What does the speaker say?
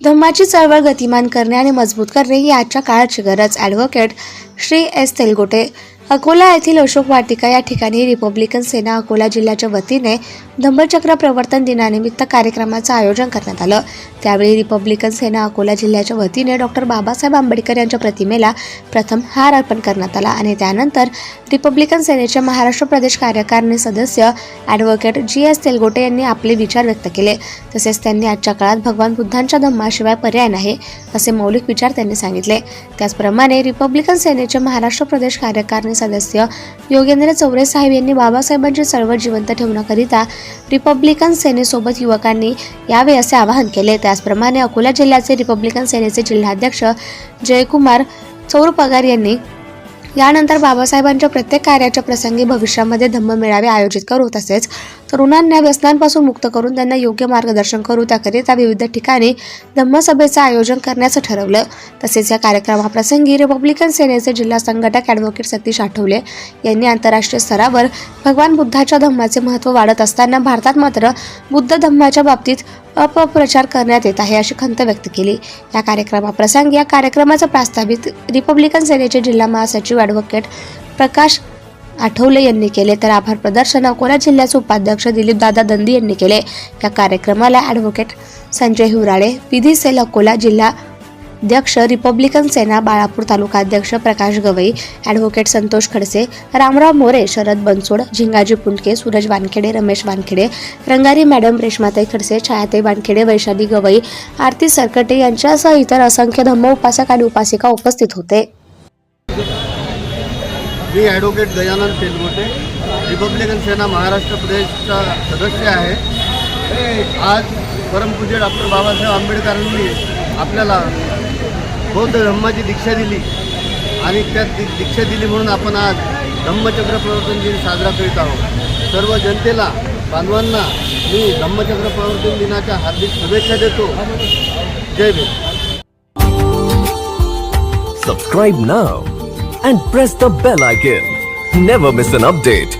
धम्माची चळवळ गतिमान करणे आणि मजबूत करणे ही आजच्या काळाची गरज. Advocate Shri S Telgote. अकोला येथील अशोक वाटिका या ठिकाणी रिपब्लिकन सेना अकोला जिल्ह्याच्या वतीने धम्मचक्र प्रवर्तन दिनानिमित्त कार्यक्रमाचं आयोजन करण्यात आलं. त्यावेळी रिपब्लिकन सेना अकोला जिल्ह्याच्या वतीने डॉक्टर बाबासाहेब आंबेडकर यांच्या प्रतिमेला प्रथम हार अर्पण करण्यात आला आणि त्यानंतर रिपब्लिकन सेनेचे महाराष्ट्र प्रदेश कार्यकारिणी सदस्य ॲडव्होकेट जी एस तेलगोटे यांनी आपले विचार व्यक्त केले. तसेच त्यांनी आजच्या काळात भगवान बुद्धांच्या धम्माशिवाय पर्याय नाही असे मौलिक विचार त्यांनी सांगितले. त्याचप्रमाणे रिपब्लिकन सेनेचे महाराष्ट्र प्रदेश कार्यकारिणी सदस्य योगेंद्र चौरे साहेब यांनी बाबासाहेबांची चळवळ जिवंत ठेवण्याकरिता रिपब्लिकन सेनेसोबत युवकांनी यावे असे आवाहन केले. त्याचप्रमाणे अकोला जिल्ह्याचे रिपब्लिकन सेनेचे जिल्हाध्यक्ष जयकुमार चौरपगार यांनी यानंतर बाबासाहेबांच्या प्रत्येक कार्याच्या प्रसंगी भविष्यामध्ये धम्म मेळावे आयोजित करू, तसेच तरुणांना व्यसनांपासून मुक्त करून त्यांना योग्य मार्गदर्शन करू, त्याकरिता विविध ठिकाणी धम्मसभेचं आयोजन करण्याचं ठरवलं. तसेच या कार्यक्रमाप्रसंगी रिपब्लिकन सेनेचे जिल्हा संघटक ॲडव्होकेट सतीश आठवले यांनी आंतरराष्ट्रीय स्तरावर भगवान बुद्धाच्या धम्माचे महत्त्व वाढत असताना भारतात मात्र बुद्ध धम्माच्या बाबतीत अपप्रचार करण्यात येत आहे अशी खंत व्यक्त केली. या कार्यक्रमाप्रसंगी या कार्यक्रमाचं प्रास्ताविक रिपब्लिकन सेनेचे जिल्हा महासचिव ॲडव्होकेट प्रकाश आठवले यांनी केले, तर आभार प्रदर्शन अकोला जिल्ह्याचे उपाध्यक्ष दिलीपदादा दंदी यांनी केले. या कार्यक्रमाला ॲडव्होकेट संजय हिवराळे, विधी सेल अकोला जिल्हा अध्यक्ष रिपब्लिकन सेना बाळापूर तालुका अध्यक्ष प्रकाश गवई, ॲडव्होकेट संतोष खडसे, रामराव मोरे, शरद बनसोड, झिंगाजी पुंडके, सूरज वानखेडे, रमेश वानखेडे, रंगारी मॅडम, रेश्माताई खडसे, छायाताई वानखेडे, वैशाली गवई, आरती सरकटे यांच्यासह इतर असंख्य धम्म उपासक आणि उपासिका उपस्थित होते. मी ॲडव्होकेट दयानंद तेलगोटे, रिपब्लिकन सेना महाराष्ट्र प्रदेशचा सदस्य आहे. आज परमपूज्य डॉक्टर बाबासाहेब आंबेडकरांनी आपल्याला बौद्ध धम्माची दीक्षा दिली आणि त्या दीक्षा दिली म्हणून आपण आज धम्मचक्र प्रवर्तन दिन साजरा करीत आहोत. सर्व जनतेला, बांधवांना मी धम्मचक्र प्रवर्तन दिनाच्या हार्दिक शुभेच्छा देतो. जय Bhim. Subscribe now and press the bell icon. Never miss an update.